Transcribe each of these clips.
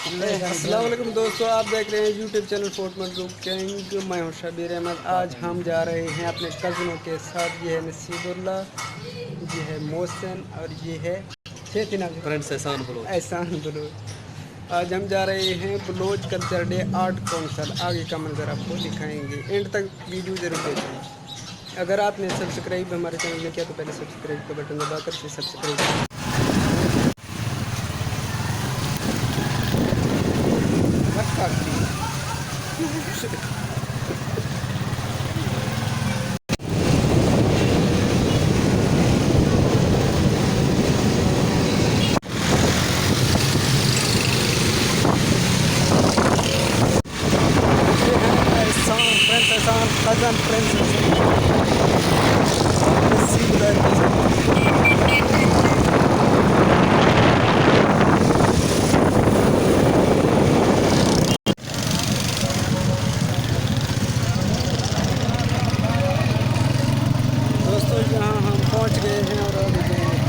अस्सलाम वालेकुम दोस्तों, आप देख रहे हैं यूट्यूब चैनल फोर्टमैन कुकिंग। मैं हूं शबीर अहमद। आज हम जा रहे हैं अपने कज़नों के साथ। ये है नसीबुल्ला, ये है मोहसिन और ये है फ्रेंड्स एहसान बलोच। आज हम जा रहे हैं Baloch culture day art council. आगे का मंजर आपको दिखाएंगे, एंड तक वीडियो जरूर देखें। अगर आपने सब्सक्राइब हमारे चैनल में किया तो पहले सब्सक्राइब का बटन दबाकर से सब्सक्राइब करें। कज़न फ्रेंड्स दोस्तों, यहाँ हम पहुँच गए हैं और अभी जाएंगे।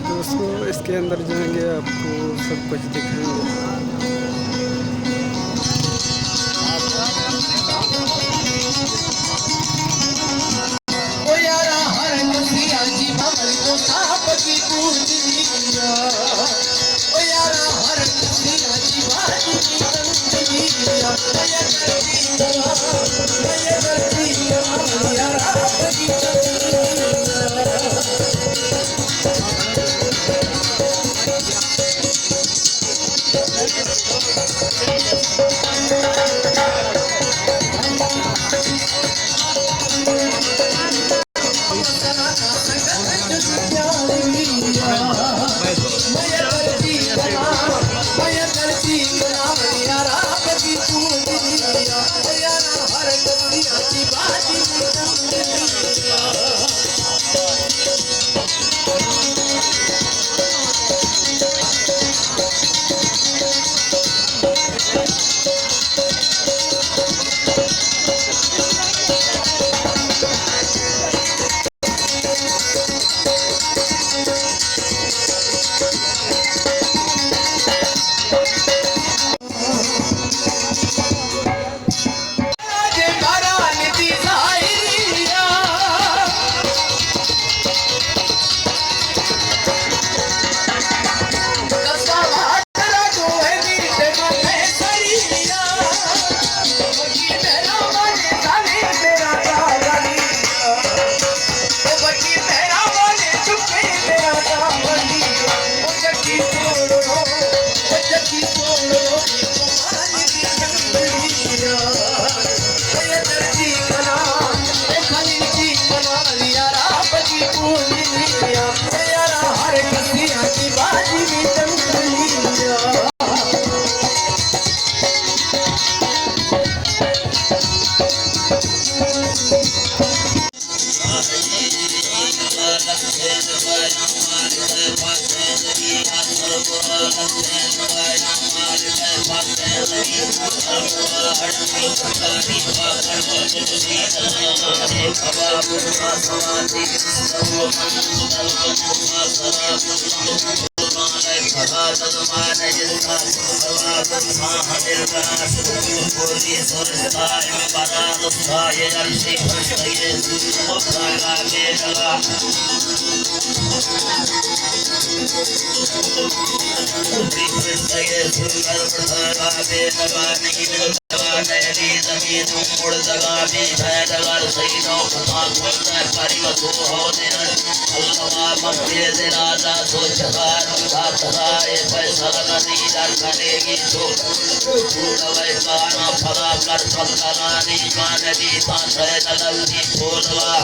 दोस्तों, इसके अंदर जाएंगे, आपको सब कुछ दिखाएंगे। मेरी जमीन उड़ जगा भी है जगर सही नो खमा खुलता परिवतो हो दिन अल्लाह मक्के से राजा सो जगार भातरा ए फैसला नदी दर करेगी तो फूल वै काना फला कर फलना नी मान दी तांसे नलवी फूलवा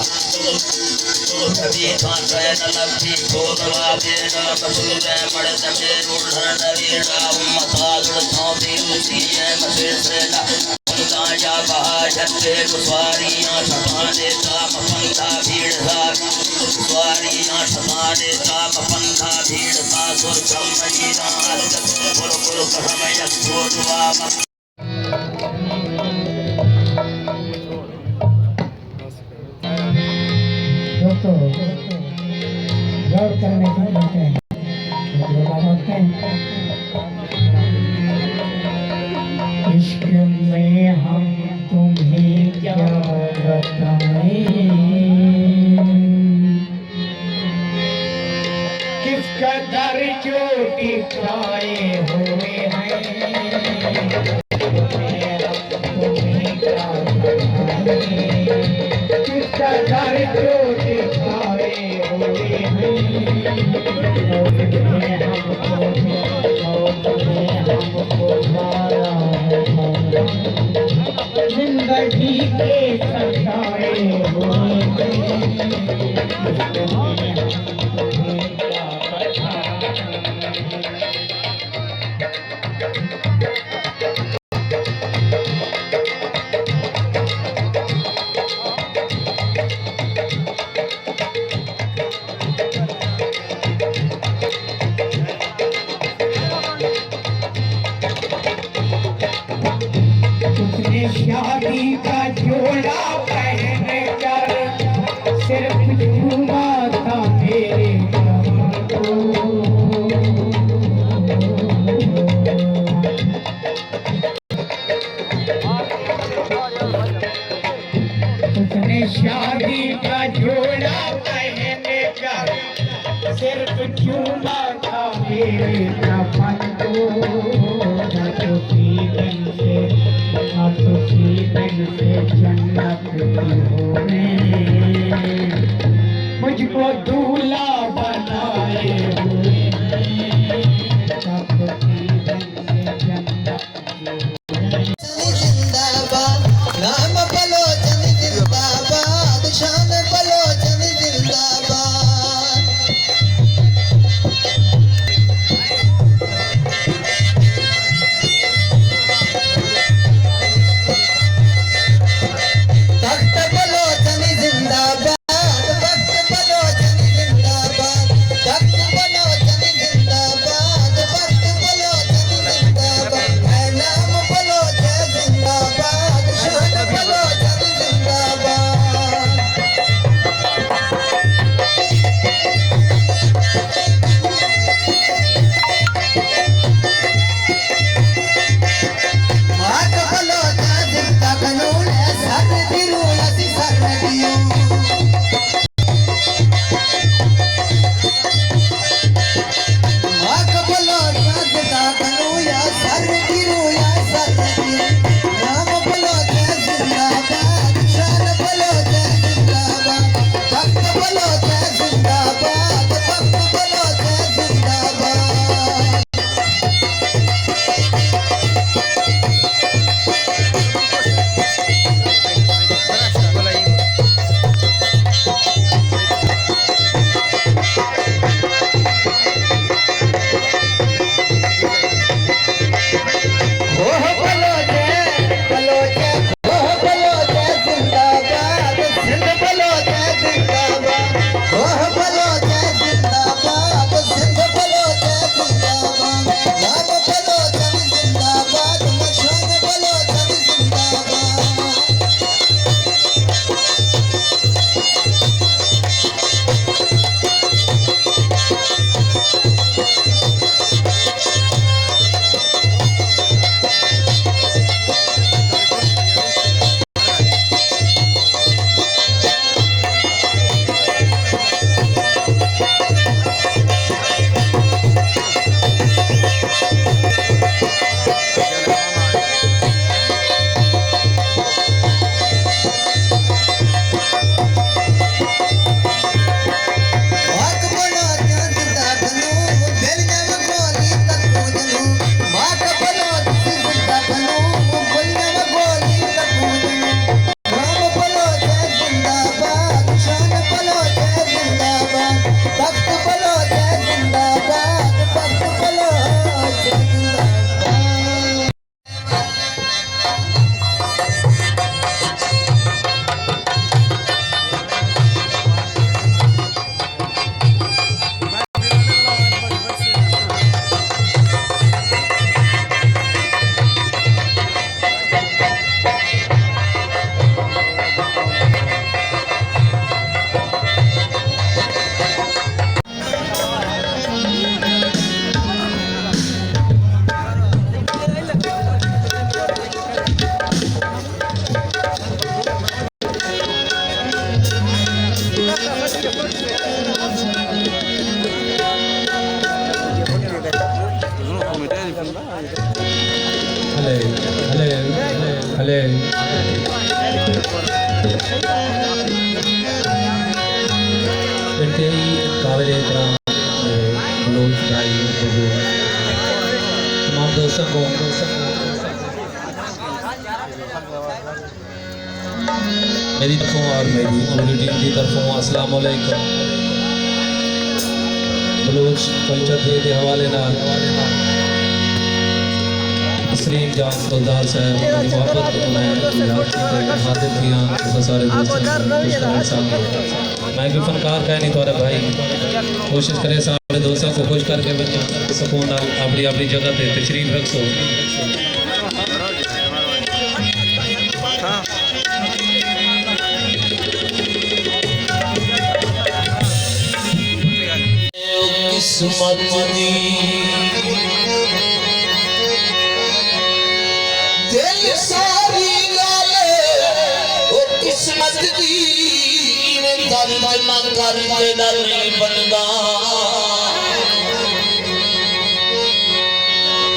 कभी तांसे नलवी फूलवा बेना मसूरे मड़ जमे रूढ़ नवीना उम्मता लुढ़ उसी है मसेला गाजा बहाजते स्वारियां सताने का मपंथा भीड़ था स्वारियां सताने का मपंथा भीड़ था सुर ब्रह्मजीना गुरु गुरु कहमय सोदवा दोस्तों गौर करने की बात है इश्क में हम तुम्हें क्या बताएं किस कदर चोटी खाए हुए हैं तुम्हें क्या बताएं किस कदर चोटी खाए हुए हैं जिंदगी के सताए हुए शादी का जोड़ा पहन कर सिर्फ झूमा था मेरे उसने शादी का जोड़ा पहन कर सिर्फ झूमा था मेरे कफन को जन्नत मुझको दूल्हा बनाए हुए जिंदाबाद नाम बलोच जिंदाबाद शान बलोच जिंदाबाद तख्त बलोच जिंदाबाद तख्त बलोच हले इंतहाई काबिल एहतराम बलोच भाई तमाम दोस्तों को मेरी तरफों और मेरी पूरी टीम की तरफों अस्सलाम वालेकुम। बलोच कल्चर के हवाले नाल तस्लीम जान गुलजार साहब मेरी मोहब्बत को मैं याद की हाजिर किया सारे दोस्तों मैं भी फनकार कह नहीं थोड़ा भाई कोशिश करे सारे दोस्तों को खुश करके बच्चा सुकून अपनी अपनी जगह पे तशरीफ रखो। किस्मत दिल सारी लाले ओ किस्मत दी दर्द न कर तेरा नहीं बनदा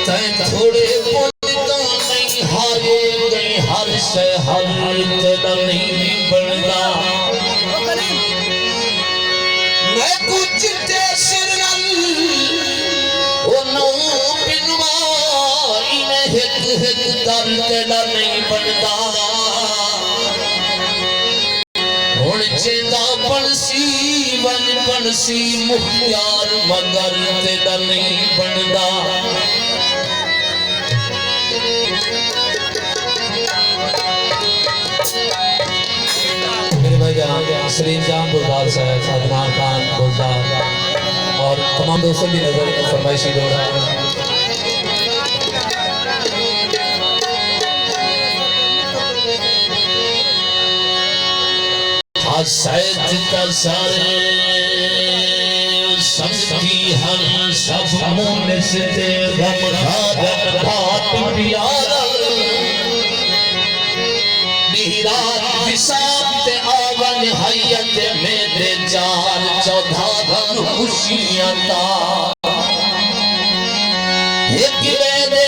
तै थोड़े बोलता नहीं हारे गई हर से हर तेरा नहीं बनदा मैं कुछ सिर ओ नो पिनवाई में हित दर्द तेरा नहीं बनदा हुण चेंदा बनसी बन बनसी मुख्तियार मगर तेरा नहीं बनदा मेरे भाई सलीम जान गुलजार साहब सदनार खान गुलजार और तमाम दोस्तों की नजर फरमाइशी दौड़ा सैद का सारे सबकी हम सब मुँह से गम खादर बात प्यारा नीरा विसात आवन हयत में दे जान चौधारन खुशियां ता एक मेरे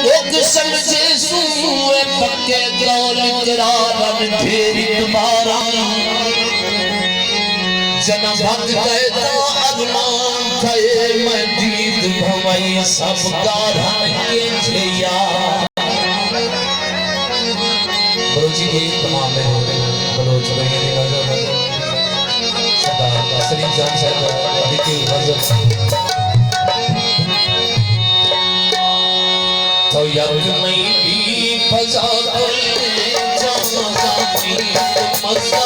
लोग समझे सुए पक्के दौल करारन फेरी तुम्हारा जन्म भक्त कहता अरमान थे मैं जीत भवई सब गारन के झिया बलोची की तमाम में बलोच मेरी नजर सदा सलीम जान साहब की नजर तो यक में भी फजा कर जाना जाती मजा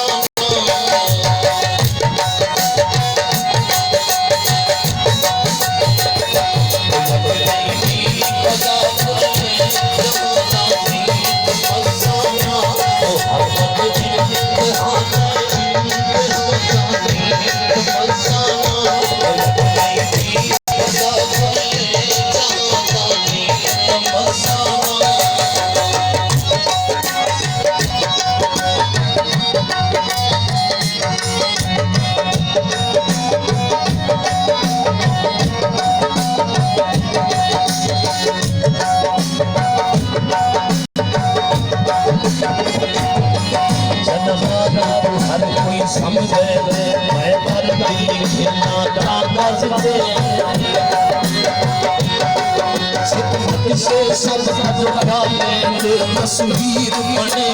तस्वीर बने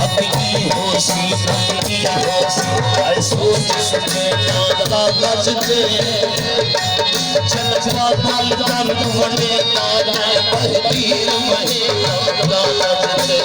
अपनी होशी सोच सके गजते छलवा पाल दर्द बने बहतीर महे गजते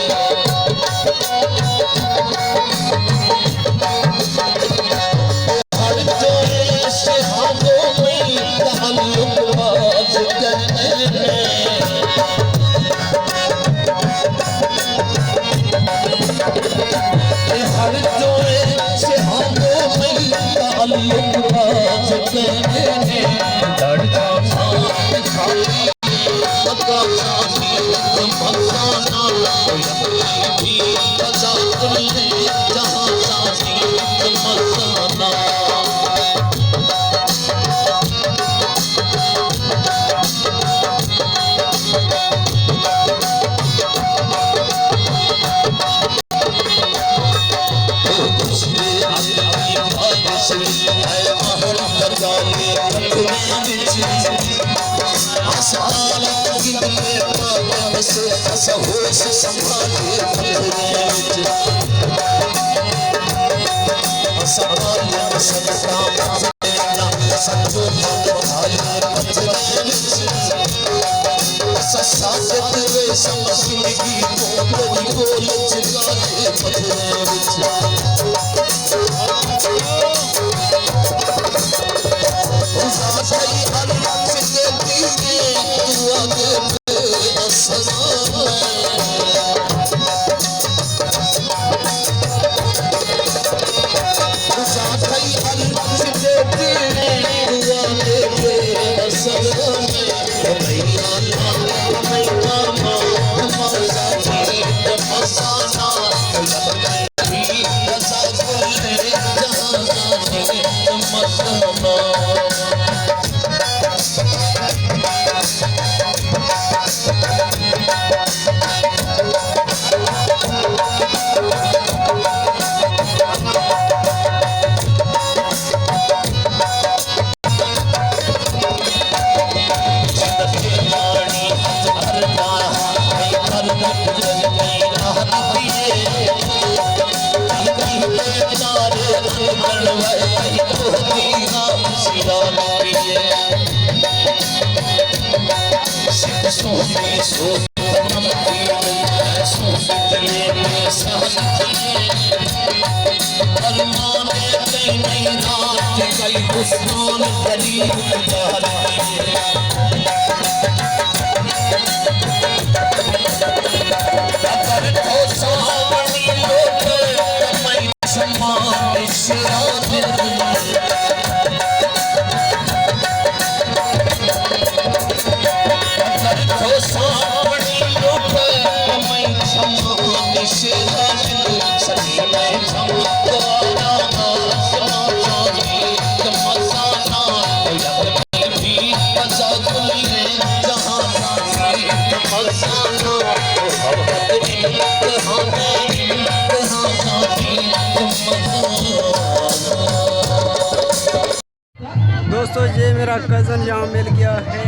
दोस्तों ये मेरा कज़न यहाँ मिल गया है,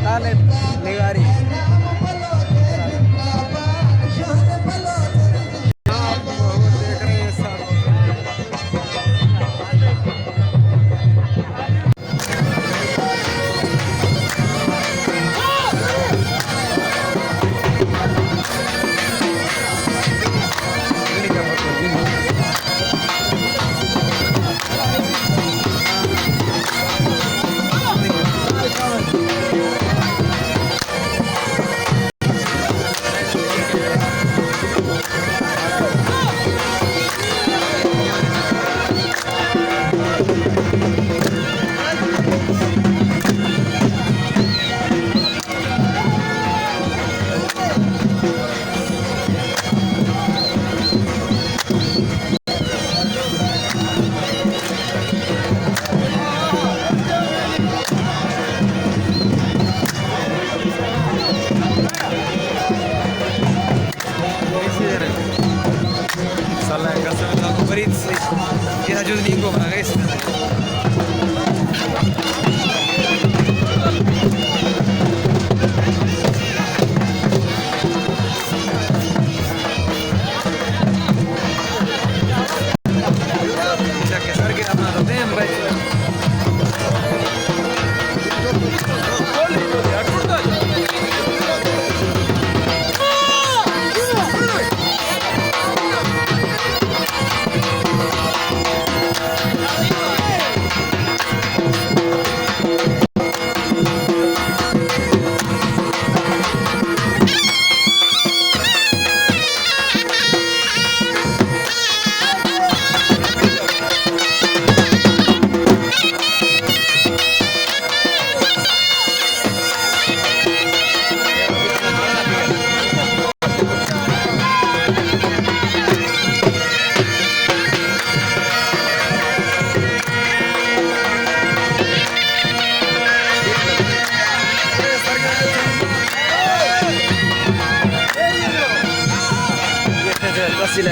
तालिब निगारी। आप देख रहे हैं सब।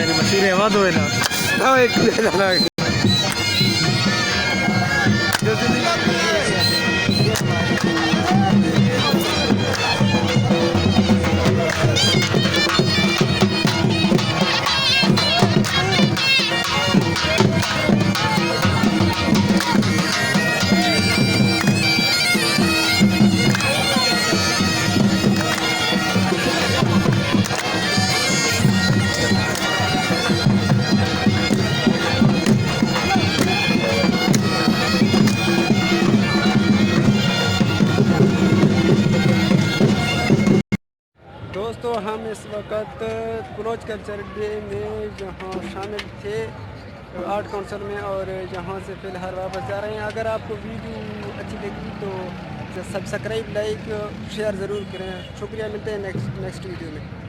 मशहूर है वहाँ दो है ना। साथ बलोच कल्चर डे में यहाँ शामिल थे आर्ट काउंसिल में, और यहाँ से फ़िलहाल वापस जा रहे हैं। अगर आपको वीडियो अच्छी लगी तो सब्सक्राइब, लाइक, शेयर ज़रूर करें। शुक्रिया, मिलते हैं नेक्स्ट वीडियो में।